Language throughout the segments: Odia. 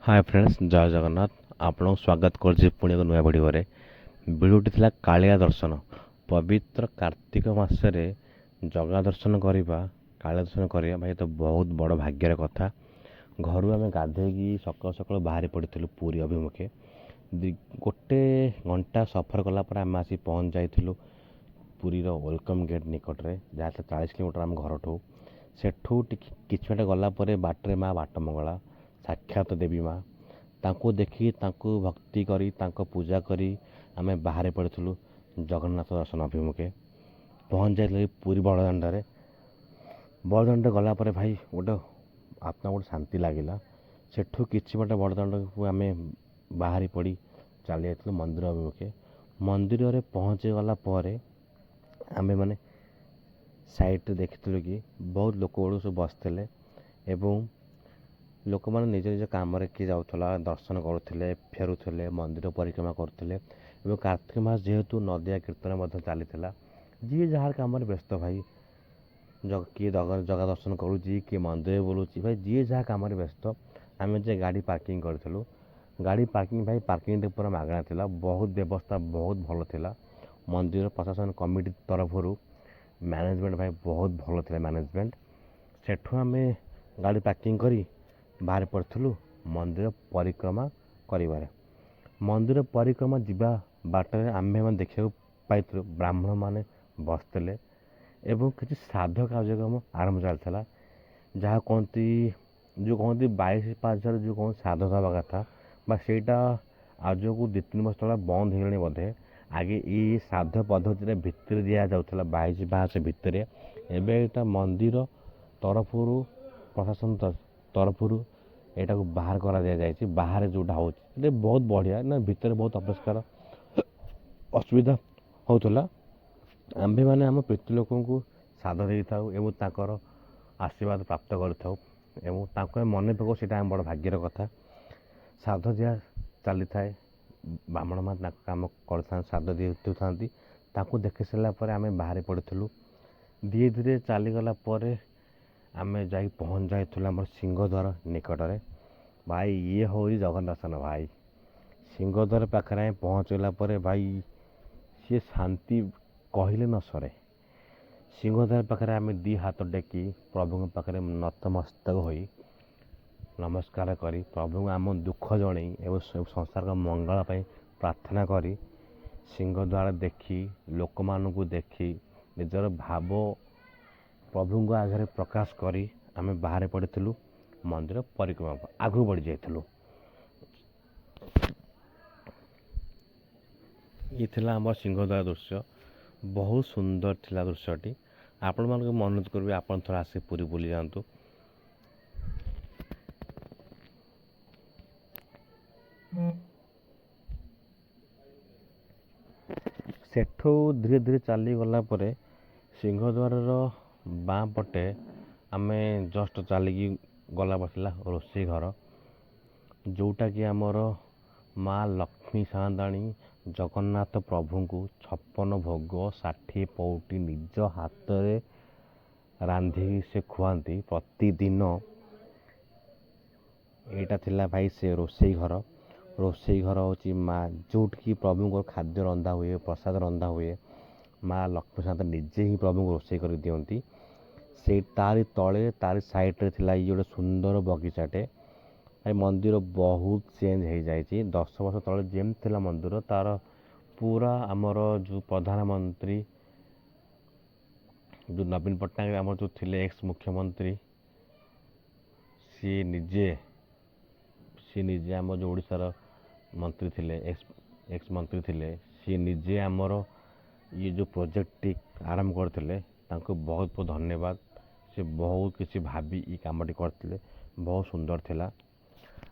हाय फ्रेंड्स जय जगन्नाथ आपन स्वागत कर पुणी एक नुआ भिडियोटी थिला कालिया दर्शन पवित्र कार्तिक मासरे जगा दर्शन करवा कालिया दर्शन करवा भाई तो बहुत बड़ भाग्यर कथा। घर आम गाधे सकाल सकाल बाहरी पड़ू पुरी अभिमुखे गोटे घंटा सफर कलापर आम आसी पहुँच जाइलु पुरीर वेलकम गेट निकट में जहाँ 40 किलोमीटर आम घर ठू सेठू कि गलापर बाटरे माँ बाटमंगला साक्षात देवी माँ तांको देखी तांको भक्ति करी तांको पूजा करी आमे बाहर पड़ू जगन्नाथ दर्शन अभिमुखे पहुँच जाइल पुरी बड़दाण्ड बड़दाण्ड गलापर भाई गोटे आत्मा गोटे शांति लगिला सेठू किछि बाटे बड़दाण्ड को आम बाहरी पड़ी चली जाइलु मंदिर अभिमुखे मंदिर में पहुँची गला आमे माने साइड देखिलु कि बहुत लोक गुड़ सब बसते एवं लोक मैंने निज निज कम किए जाऊला दर्शन करुले फेरुले मंदिर परिक्रमा करुले कार्तिक मास जेहेतु नदिया कीर्तन चली जी जहाँ कम व्यस्त भाई किए जगह दर्शन करुच्ची किए मंदिर बुलूची भाई जी जहाँ कम व्यस्त आम जे गाड़ी पार्किंग करूँ गाड़ी पार्किंग भाई पार्किंग पूरा मागणा था बहुत व्यवस्था बहुत भल था मंदिर प्रशासन कमिटी तरफ मैनेजमेंट भाई बहुत भल था मैनेजमेंट सेठू आम गाड़ी पार्किंग करी बाहर पड़ू मंदिर परिक्रमा कर मंदिर परिक्रमा जावा बाटर आम देखा पाई ब्राह्मण माने बसते एवं किसी श्राद्ध कार्यक्रम आरंभ चलता जहाँ कहती जो कहती 22 पाँच जो कौन श्राद्ध दवा कथा सेटा आज को 2-3 वर्ष तला बंद हो बोधे आगे ये श्राद्ध पद्धति भितर दि जाऊला 22 पाँच भितर एवं मंदिर तरफ प्रशासन तरफ यहाँ को बाहर कर दि जाए बाहर जोटा हो बहुत बढ़िया ना भितर बहुत अपरिष्कार असुविधा होता आम्भे मैंने आम पितृ लोक श्राद्ध दे था आशीर्वाद प्राप्त कर मन पकाऊ से बड़ भाग्यर कथा श्राद्ध दिया चली थाए ब्राह्मण मान कम कर श्राद्ध दे था देखी सारापर आम बाहर पड़ू धीरे धीरे चलीगला आम जा पहुँच जाइल सिंहद्वार निकट में भाई ये हो जगन्नाथ भाई सिंहद्वार पाखे पहुँचला भाई सी शांति कहले न सरे सिंहद्वार पाखे आम 2 हाथ टेकी प्रभु पाखे नतमस्तक हो नमस्कार करी प्रभु आम दुख जन एवं संसार का मंगल प्रार्थना करी सिंहद्वार देखी लोक मानू देखी निजर भाव प्रभु आगे प्रकाश करी आम बाहर पड़ू मंदिर परिक्रमा आगू बढ़ी जाइलु ये थिला आम सिंहद्वार दृश्य बहुत सुंदर थिला दृश्यटी आपण मान अनुरोध करी आपन थोड़ा आसे पूरी बुली जातु सेठू धीरे धीरे चली गला परे सिंहद्वार बाँ पटे आम जस्ट चलिकी गला बसला रोषे घर जोटा कि आमर माँ लक्ष्मी साँताणी जगन्नाथ प्रभु को 56 भोग 60 पौटी निज हाथ में रांधि से खुआती प्रतिदिन यहाँ थिला भाई से रोषे घर हूँ माँ जोटि प्रभु को खाद्य रंधा हुए प्रसाद रंधा हुए माँ लक्ष्मी साँत निजे ही प्रभु को रोषे कर दियंती से तारी तले तारी साइड थिला ये गोटे सुंदर बगीचाटे भाई मंदिर बहुत चेंज हो जाए 10 वर्ष तले जेम थिला मंदिर तार पूरा आमर जो प्रधानमंत्री जो नवीन पट्टनायक आम जो थिले एक्स मुख्यमंत्री सी निजे आम जो ओडिशार मंत्री थिले एक्स मंत्री थिले सी निजे आमर ये जो प्रोजेक्ट टी आरंभ करते बहुत बहुत धन्यवाद से बहुत किसी भाभी ये कमटी करते बहुत सुंदर थिला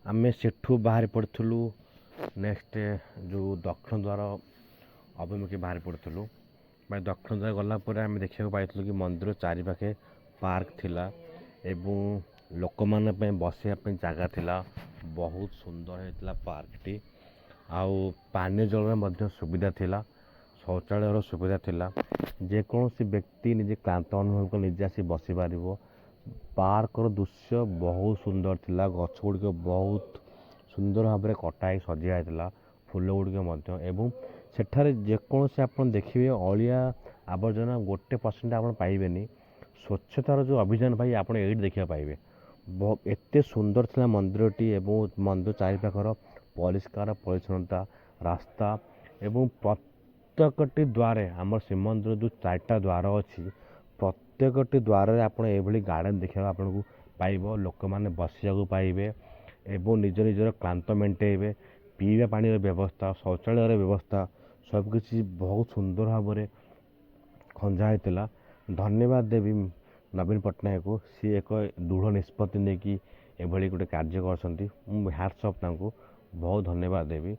आम सेठू बाहर पड़ू नेक्स्ट जो दक्षिण द्वार अभिमुखी बाहर पड़ू भाई दक्षिण द्वार गलापर आम देखा पाई कि मंदिर चारिपाखे पार्क थिला एवं लोक मैंने बसवाई जगह थिला बहुत सुंदर होता पार्क टी आउ पानी जल में सुविधा थिला शौचालय सुविधा थिला जेकोसी व्यक्ति निजे क्लांत अनुभव कर निजे आसी बसी पार पार्क दृश्य बहुत सुंदर थिला गछ गुड़िक बहुत ସୁନ୍ଦର ଭାବରେ କଟା ହେଇ ସଜା ହେଇଥିଲା ଫୁଲ ଗୁଡ଼ିକ ମଧ୍ୟ। ଏବଂ ସେଠାରେ ଯେକୌଣସି ଆପଣ ଦେଖିବେ ଅଳିଆ ଆବର୍ଜନା 1% ଆପଣ ପାଇବେନି। ସ୍ୱଚ୍ଛତାର ଯେଉଁ ଅଭିଯାନ ଭାଇ ଆପଣ ଏଇଠି ଦେଖିବାକୁ ପାଇବେ। ଏତେ ସୁନ୍ଦର ଥିଲା ମନ୍ଦିରଟି ଏବଂ ମନ୍ଦିର ଚାରିପାଖର ପରିଷ୍କାର ପରିଚ୍ଛନ୍ନତା, ରାସ୍ତା ଏବଂ ପ୍ରତ୍ୟେକଟି ଦ୍ୱାରେ ଆମର ଶ୍ରୀମନ୍ଦିର ଯେଉଁ 4ଟା ଦ୍ୱାର ଅଛି, ପ୍ରତ୍ୟେକଟି ଦ୍ୱାରରେ ଆପଣ ଏଭଳି ଗାର୍ଡ଼େନ୍ ଦେଖିବାକୁ ଆପଣଙ୍କୁ ପାଇବ। ଲୋକମାନେ ବସିବାକୁ ପାଇବେ ଏବଂ ନିଜର କ୍ଳାନ୍ତ ମେଣ୍ଟେଇବେ। ପିଇବା ପାଣିର ବ୍ୟବସ୍ଥା, ଶୌଚାଳୟର ବ୍ୟବସ୍ଥା ସବୁକିଛି ବହୁତ ସୁନ୍ଦର ଭାବରେ ଖଞ୍ଜା ହେଇଥିଲା। ଧନ୍ୟବାଦ ଦେବି ନବୀନ ପଟ୍ଟନାୟକକୁ। ସିଏ ଏକ ଦୃଢ଼ ନିଷ୍ପତ୍ତି ନେଇକି ଏଭଳି ଗୋଟେ କାର୍ଯ୍ୟ କରିଛନ୍ତି। ମୁଁ ହ୍ୟାଟ୍ସ ଅଫ୍ ତାଙ୍କୁ ବହୁତ ଧନ୍ୟବାଦ ଦେବି।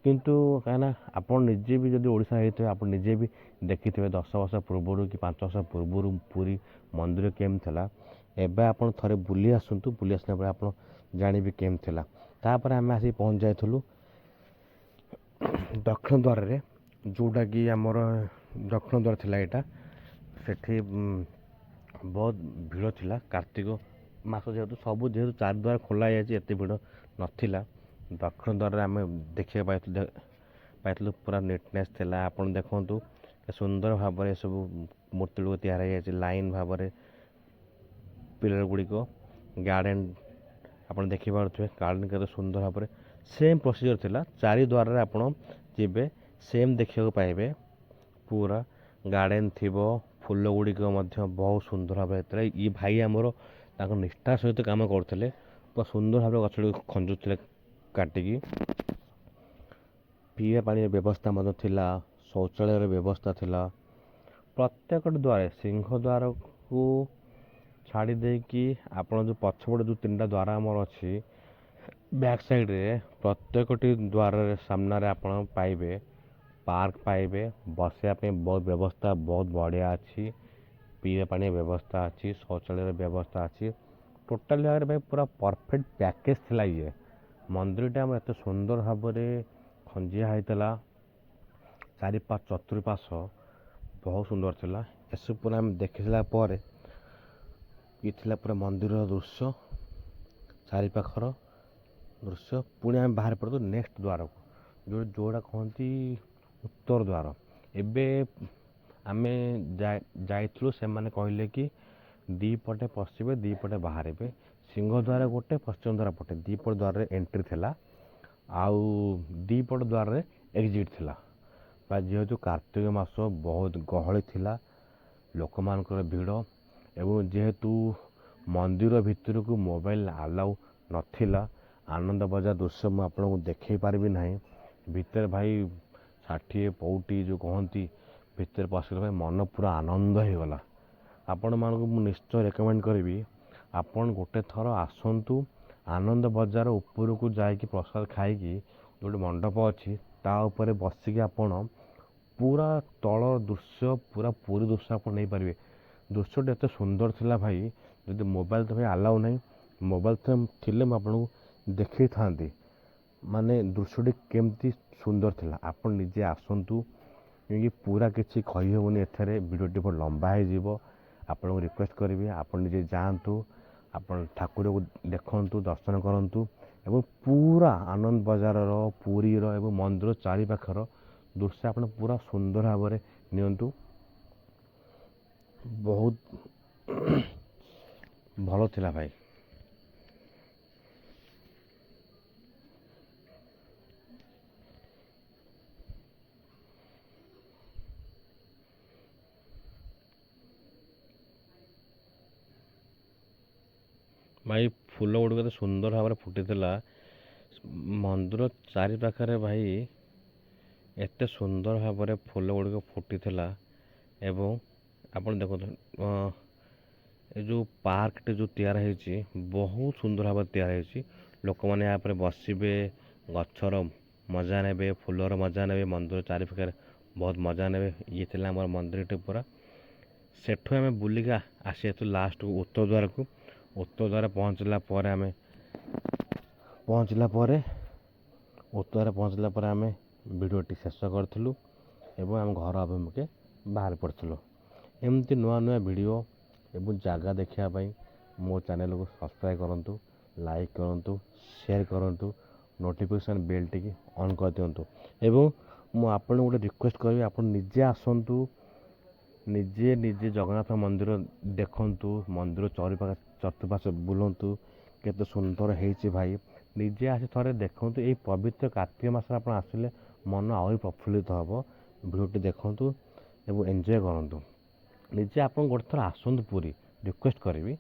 କିନ୍ତୁ କାହିଁକିନା ଆପଣ ନିଜେ ବି ଯଦି ଓଡ଼ିଶା ହେଇଥିବେ, ଆପଣ ନିଜେ ବି ଦେଖିଥିବେ 10 ବର୍ଷ ପୂର୍ବରୁ କି 5 ବର୍ଷ ପୂର୍ବରୁ ପୁରୀ ମନ୍ଦିର କେମିତି ଥିଲା। ଏବେ ଆପଣ ଥରେ ବୁଲି ଆସନ୍ତୁ, ବୁଲି ଆସିଲା ପରେ ଆପଣ ଜାଣିବେ କେମିତି ଥିଲା। ତାପରେ ଆମେ ଆସିକି ପହଞ୍ଚି ଯାଇଥିଲୁ ଦକ୍ଷିଣ ଦ୍ୱାରରେ, ଯେଉଁଟାକି ଆମର ଦକ୍ଷିଣ ଦ୍ୱାର ଥିଲା ଏଇଟା। ସେଠି ବହୁତ ଭିଡ଼ ଥିଲା। କାର୍ତ୍ତିକ ମାସ ଯେହେତୁ 4 ଦ୍ୱାର ଖୋଲା ହେଇଯାଇଛି, ଏତେ ଭିଡ଼ ନଥିଲା। ଦକ୍ଷିଣ ଦ୍ୱାରରେ ଆମେ ଦେଖିବାକୁ ପାଇଥିଲୁ ପୁରା ନିଟନେସ୍ ଥିଲା। ଆପଣ ଦେଖନ୍ତୁ ସୁନ୍ଦର ଭାବରେ ସବୁ ମୂର୍ତ୍ତି ଗୁଡ଼ିକ ତିଆରି ହେଇଯାଇଛି ଲାଇନ୍ ଭାବରେ। ପିଲର ଗୁଡ଼ିକ ଗାର୍ଡ଼େନ୍ ଆପଣ ଦେଖିପାରୁଥିବେ, ଗାର୍ଡ଼େନ୍ କେତେ ସୁନ୍ଦର ଭାବରେ ସେମ୍ ପ୍ରୋସିଜର୍ ଥିଲା। 4 ଦ୍ୱାରରେ ଆପଣ ଯିବେ, ସେମ୍ ଦେଖିବାକୁ ପାଇବେ। ପୁରା ଗାର୍ଡ଼େନ୍ ଥିବ, ଫୁଲ ଗୁଡ଼ିକ ମଧ୍ୟ ବହୁତ ସୁନ୍ଦର ଭାବରେ ହେଇଥିଲା। ଇଏ ଭାଇ ଆମର ତାଙ୍କ ନିଷ୍ଠା ସହିତ କାମ କରୁଥିଲେ, ପୁରା ସୁନ୍ଦର ଭାବରେ ଗଛ ଗୁଡ଼ିକ ଖଞ୍ଜୁଥିଲେ କାଟିକି। ପିଇବା ପାଣିର ବ୍ୟବସ୍ଥା ମଧ୍ୟ ଥିଲା, ଶୌଚାଳୟର ବ୍ୟବସ୍ଥା ଥିଲା। ପ୍ରତ୍ୟେକଟି ଦ୍ୱାରରେ ସିଂହ ଦ୍ୱାରକୁ ଛାଡ଼ି ଦେଇକି ଆପଣ ଯେଉଁ ପଛପଟେ ଯେଉଁ 3ଟା ଦ୍ୱାର ଆମର ଅଛି ବ୍ୟାକ୍ ସାଇଡ଼୍ରେ, ପ୍ରତ୍ୟେକଟି ଦ୍ୱାରରେ ସାମ୍ନାରେ ଆପଣ ପାଇବେ ପାର୍କ ପାଇବେ। ବସିବା ପାଇଁ ବହୁତ ବ୍ୟବସ୍ଥା ବହୁତ ବଢ଼ିଆ ଅଛି। ପିଇବା ପାଣିର ବ୍ୟବସ୍ଥା ଅଛି, ଶୌଚାଳୟର ବ୍ୟବସ୍ଥା ଅଛି। ଟୋଟାଲି ଭାବରେ ଭାଇ ପୁରା ପରଫେକ୍ଟ ପ୍ୟାକେଜ୍ ଥିଲା ଇଏ। ମନ୍ଦିରଟା ଆମର ଏତେ ସୁନ୍ଦର ଭାବରେ ଖଞ୍ଜିଆ ହେଇଥିଲା, ଚତୁଃପାର୍ଶ୍ୱ ବହୁତ ସୁନ୍ଦର ଥିଲା। ଏସବୁ ପୁରା ଆମେ ଦେଖିଥିଲା ପରେ ଇଏ ଥିଲା ପୁରା ମନ୍ଦିରର ଦୃଶ୍ୟ, ଚାରିପାଖର ଦୃଶ୍ୟ। ପୁଣି ଆମେ ବାହାରି ପଡ଼ିଲୁ ନେକ୍ସଟ ଦ୍ୱାରକୁ, ଯେଉଁଟା କହନ୍ତି ଉତ୍ତର ଦ୍ୱାର। ଏବେ ଆମେ ଯାଇଥିଲୁ, ସେମାନେ କହିଲେ କି 2 ପଟେ ପଶିବେ 2 ପଟେ ବାହାରିବେ। ସିଂହ ଦ୍ୱାର ଗୋଟେ, ପଶ୍ଚିମ ଦ୍ୱାର ପଟେ 2 ପଟ ଦ୍ୱାରରେ ଏଣ୍ଟ୍ରି ଥିଲା, ଆଉ 2 ପଟ ଦ୍ୱାରରେ ଏକ୍ଜିଟ୍ ଥିଲା। ବା ଯେହେତୁ କାର୍ତ୍ତିକ ମାସ ବହୁତ ଗହଳି ଥିଲା, ଲୋକମାନଙ୍କର ଭିଡ଼, ଏବଂ ଯେହେତୁ ମନ୍ଦିର ଭିତରକୁ ମୋବାଇଲ ଆଲାଉ ନଥିଲା, ଆନନ୍ଦ ବଜାର ଦୃଶ୍ୟ ମୁଁ ଆପଣଙ୍କୁ ଦେଖାଇ ପାରିବି ନାହିଁ। ଭିତରେ ଭାଇ 60 ପଉଟି ଯେଉଁ କହନ୍ତି, ଭିତରେ ପଶିଲା ପାଇଁ ମନ ପୁରା ଆନନ୍ଦ ହେଇଗଲା। ଆପଣମାନଙ୍କୁ ମୁଁ ନିଶ୍ଚୟ ରେକମେଣ୍ଡ କରିବି, ଆପଣ ଗୋଟେ ଥର ଆସନ୍ତୁ। ଆନନ୍ଦ ବଜାର ଉପରକୁ ଯାଇକି ପ୍ରସାଦ ଖାଇକି ଗୋଟେ ମଣ୍ଡପ ଅଛି, ତା ଉପରେ ବସିକି ଆପଣ ପୁରା ତଳ ଦୃଶ୍ୟ, ପୁରା ପୁରୀ ଦୃଶ୍ୟ ଆପଣ ନେଇପାରିବେ। ଦୃଶ୍ୟଟି ଏତେ ସୁନ୍ଦର ଥିଲା ଭାଇ, ଯଦି ମୋବାଇଲ ତ ଭାଇ ଆଲାଉ ନାହିଁ, ମୋବାଇଲ ଥିଲେ ମୁଁ ଆପଣଙ୍କୁ ଦେଖେଇଥାନ୍ତି ମାନେ ଦୃଶ୍ୟଟି କେମିତି ସୁନ୍ଦର ଥିଲା। ଆପଣ ନିଜେ ଆସନ୍ତୁ, କାହିଁକି ପୁରା କିଛି କହିହେବନି ଏଠାରେ, ଭିଡ଼ିଓଟି ବହୁତ ଲମ୍ବା ହେଇଯିବ। ଆପଣଙ୍କୁ ରିକ୍ୱେଷ୍ଟ କରିବି ଆପଣ ନିଜେ ଯାଆନ୍ତୁ, ଆପଣ ଠାକୁରକୁ ଦେଖନ୍ତୁ, ଦର୍ଶନ କରନ୍ତୁ ଏବଂ ପୁରା ଆନନ୍ଦ ବଜାରର, ପୁରୀର ଏବଂ ମନ୍ଦିର ଚାରିପାଖର ଦୃଶ୍ୟ ଆପଣ ପୁରା ସୁନ୍ଦର ଭାବରେ ନିଅନ୍ତୁ। ବହୁତ ଭଲ ଥିଲା ଭାଇ। ଭାଇ ଫୁଲ ଗୁଡ଼ିକ ଏତେ ସୁନ୍ଦର ଭାବରେ ଫୁଟିଥିଲା ମନ୍ଦିର ଚାରିପାଖରେ ଭାଇ, ଏତେ ସୁନ୍ଦର ଭାବରେ ଫୁଲ ଗୁଡ଼ିକ ଫୁଟିଥିଲା। ଏବଂ ଆପଣ ଦେଖନ୍ତୁ ଏ ଯେଉଁ ପାର୍କଟି ଯେଉଁ ତିଆରି ହେଇଛି, ବହୁତ ସୁନ୍ଦର ଭାବରେ ତିଆରି ହେଇଛି। ଲୋକମାନେ ୟା ଉପରେ ବସିବେ, ଗଛର ମଜା ନେବେ, ଫୁଲର ମଜା ନେବେ, ମନ୍ଦିର ଚାରିପାଖରେ ବହୁତ ମଜା ନେବେ। ଇଏ ଥିଲା ଆମର ମନ୍ଦିରଟି ପୁରା। ସେଠୁ ଆମେ ବୁଲିକି ଆସି ଯାଇଥିଲୁ ଲାଷ୍ଟକୁ ଉତ୍ତର ଦ୍ୱାରକୁ। ଉତ୍ତର ଦ୍ୱାର ପହଞ୍ଚିଲା ପରେ ଆମେ ଭିଡ଼ିଓଟି ଶେଷ କରିଥିଲୁ ଏବଂ ଆମ ଘର ଅଭିମୁଖେ ବାହାରି ପଡ଼ିଥିଲୁ। ଏମିତି ନୂଆ ନୂଆ ଭିଡ଼ିଓ ଏବଂ ଜାଗା ଦେଖିବା ପାଇଁ ମୋ ଚ୍ୟାନେଲକୁ ସବସ୍କ୍ରାଇବ୍ କରନ୍ତୁ, ଲାଇକ୍ କରନ୍ତୁ, ସେୟାର କରନ୍ତୁ। ନୋଟିଫିକେସନ୍ ବେଲ୍ଟିକି ଅନ୍ କରିଦିଅନ୍ତୁ। ଏବଂ ମୁଁ ଆପଣଙ୍କୁ ଗୋଟେ ରିକ୍ୱେଷ୍ଟ କରିବି, ଆପଣ ନିଜେ ଆସନ୍ତୁ, ନିଜେ ଜଗନ୍ନାଥ ମନ୍ଦିର ଦେଖନ୍ତୁ, ମନ୍ଦିର ଚତୁଃପାର୍ଶ୍ୱ ବୁଲନ୍ତୁ, କେତେ ସୁନ୍ଦର ହେଇଛି ଭାଇ। ନିଜେ ଆସି ଥରେ ଦେଖନ୍ତୁ। ଏଇ ପବିତ୍ର କାର୍ତ୍ତିକ ମାସରେ ଆପଣ ଆସିଲେ ମନ ଆହୁରି ପ୍ରଫୁଲ୍ଲିତ ହେବ। ଭିଡ଼ିଓଟି ଦେଖନ୍ତୁ ଏବଂ ଏନ୍ଜୟ କରନ୍ତୁ। ନିଜେ ଆପଣ ଗୋଟେ ଥର ଆସନ୍ତୁ ପୁରୀ, ରିକ୍ୱେଷ୍ଟ କରିବି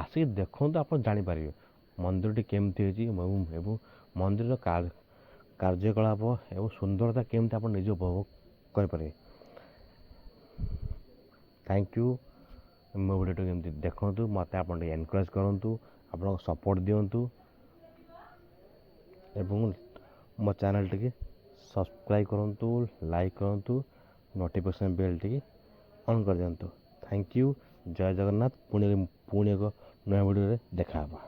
ଆସିକି ଦେଖନ୍ତୁ, ଆପଣ ଜାଣିପାରିବେ ମନ୍ଦିରଟି କେମିତି ହେଇଛି ଏବଂ ମନ୍ଦିରର କାର୍ଯ୍ୟକଳାପ ଏବଂ ସୁନ୍ଦରତା କେମିତି ଆପଣ ନିଜେ ଉପଭୋଗ କରିପାରିବେ। Thank you. ମୋ ଭିଡ଼ିଓଟି କେମିତି ଦେଖନ୍ତୁ, ମୋତେ ଆପଣ ଟିକେ ଏନକରେଜ୍ କରନ୍ତୁ, ଆପଣଙ୍କ ସପୋର୍ଟ ଦିଅନ୍ତୁ ଏବଂ ମୋ ଚ୍ୟାନେଲ୍ଟିକି ସବସ୍କ୍ରାଇବ୍ କରନ୍ତୁ, ଲାଇକ୍ କରନ୍ତୁ, ନୋଟିଫିକେସନ୍ ବେଲ୍ଟିକି ଅନ୍ କରିଦିଅନ୍ତୁ। Thank you. ଜୟ ଜଗନ୍ନାଥ। ପୁଣି ଏକ ନୂଆ ଭିଡ଼ିଓରେ ଦେଖା ହେବା।